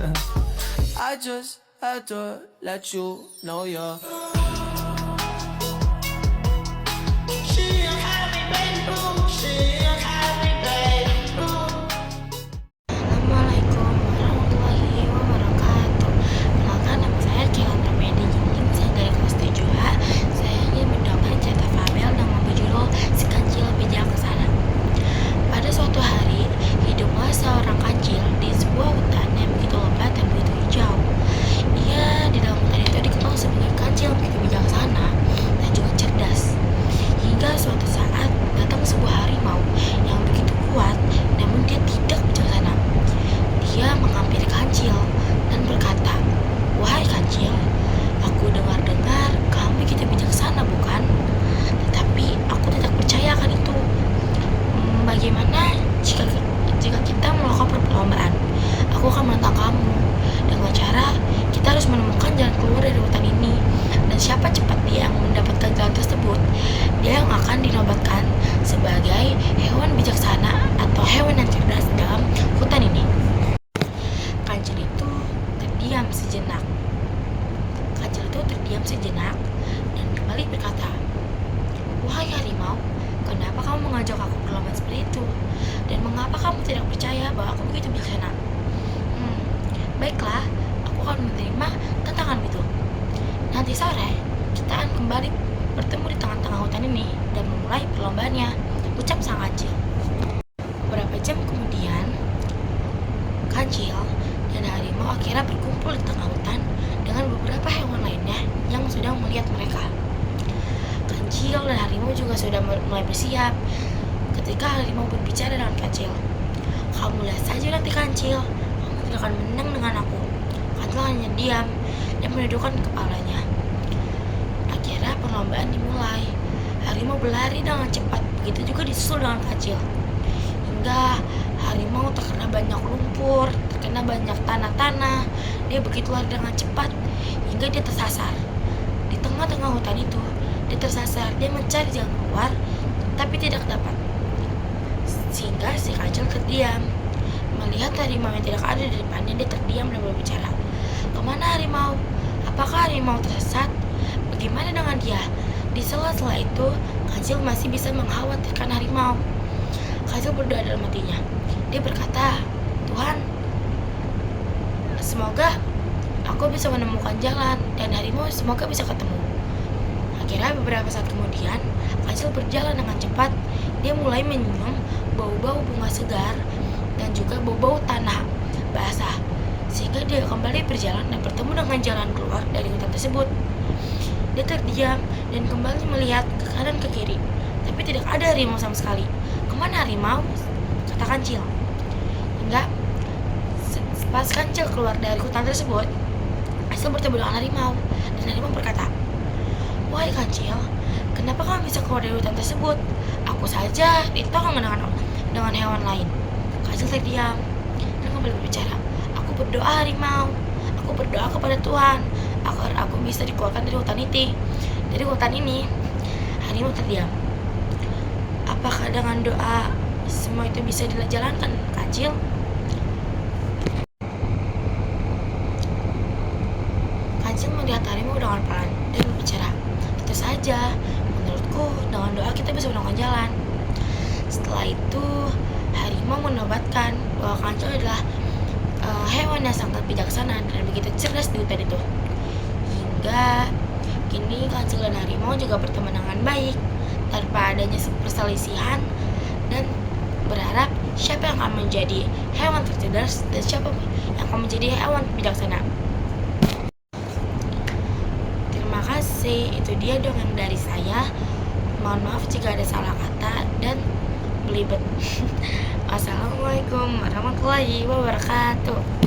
I just had to let you know you're Assalamualaikum warahmatullahi wabarakatuh. Perkenalkan, nama saya Kian Ramedi Jinjing. Saya dari kelas 7H. Saya ingin mendongeng cerita fabel dengan berjudul Si Kancil Bijaksana. Pada suatu hari, hiduplah seorang kancil di sebuah hutan yang begitu lebat dan begitu hijau. Ia di dalam hutan itu dikenal sebagai kancil begitu bijaksana dan juga cerdas. Hingga suatu saat datang sebuah harimau yang begitu kuat, namun dia tidak bijaksana. Dia menghampiri kancil dan berkata, "Wahai kancil, aku dengar-dengar kamu begitu bijaksana, bukan? Tetapi aku tidak percaya akan itu. Bagaimana jika kita melakukan perlombaan? Aku akan menantang kamu. Dengan cara kita harus menemukan jalan keluar dari hutan ini. Dan siapa cepat dia yang mendapatkan jalan tersebut, dia yang akan dinobatkan sebagai hewan bijaksana atau hewan yang cerdas dalam hutan ini." Kancil itu terdiam sejenak. Dan kembali berkata, "Wahai harimau, kenapa kamu mengajak aku berlomba seperti itu? Dan mengapa kamu tidak percaya bahwa aku begitu bijaksana?" Baiklah, aku akan menerima tantangan itu. Nanti sore, kita akan kembali bertemu di tengah-tengah hutan ini dan memulai perlombaannya, ucap sang kancil. Beberapa jam kemudian, kancil dan harimau akhirnya berkumpul di tengah hutan dengan beberapa hewan lainnya yang sedang melihat mereka. Kancil dan harimau juga sudah mulai bersiap. Ketika harimau berbicara dengan kancil, "Kamu lihat saja nanti kancil, kamu tidak akan menang dengan aku." Kancil hanya diam dan menundukkan kepalanya. Akhirnya perlombaan dimulai. Harimau berlari dengan cepat, begitu juga disusul dengan kancil. Hingga harimau terkena banyak lumpur, terkena banyak tanah-tanah. Dia begitu lari dengan cepat hingga dia tersasar. Di tengah-tengah hutan itu, dia tersasar. Dia mencari jalan keluar, tapi tidak dapat. Sehingga si kancil terdiam. Melihat harimau yang tidak ada di depannya, dia terdiam dan berbicara, "Kemana harimau? Apakah harimau tersesat? Bagaimana dengan dia?" Di sela-sela itu, kancil masih bisa mengkhawatirkan harimau. Kancil berdoa dalam hatinya. Dia berkata, "Tuhan, semoga aku bisa menemukan jalan dan harimau semoga bisa ketemu." Akhirnya beberapa saat kemudian, kancil berjalan dengan cepat. Dia mulai menyium bau-bau bunga segar dan juga bau-bau tanah basah. Sehingga dia kembali berjalan dan bertemu dengan jalan keluar dari hutan tersebut. Dia terdiam dan kembali melihat ke kanan ke kiri, tapi tidak ada harimau sama sekali. "Kemana harimau?" kata kancil. Hingga pas kancil keluar dari hutan tersebut, kancil bertemu dengan harimau. Dan harimau berkata, "Wahai kancil, kenapa kamu bisa keluar dari hutan tersebut? Aku saja ditolong dengan hewan lain." Kancil terdiam dan kembali berbicara, "Aku berdoa harimau, aku berdoa kepada Tuhan agar aku bisa dikeluarkan dari hutan ini." Harimau terdiam. "Apakah dengan doa semua itu bisa dijalankan, kancil?" Kancil melihat harimau dengan pelan dan berbicara, "Tentu saja, menurutku dengan doa kita bisa menemukan jalan." Setelah itu, harimau menobatkan bahwa kancil adalah hewan yang sangat bijaksana dan begitu cerdas di hutan itu. Hingga kini kancil dan harimau juga berteman dengan baik tanpa adanya perselisihan, dan berharap siapa yang akan menjadi hewan tercerdas dan siapa yang akan menjadi hewan bijaksana. Terima kasih, itu dia dongeng dari saya. Mohon maaf jika ada salah kata dan belibet. Wassalamualaikum warahmatullahi wabarakatuh.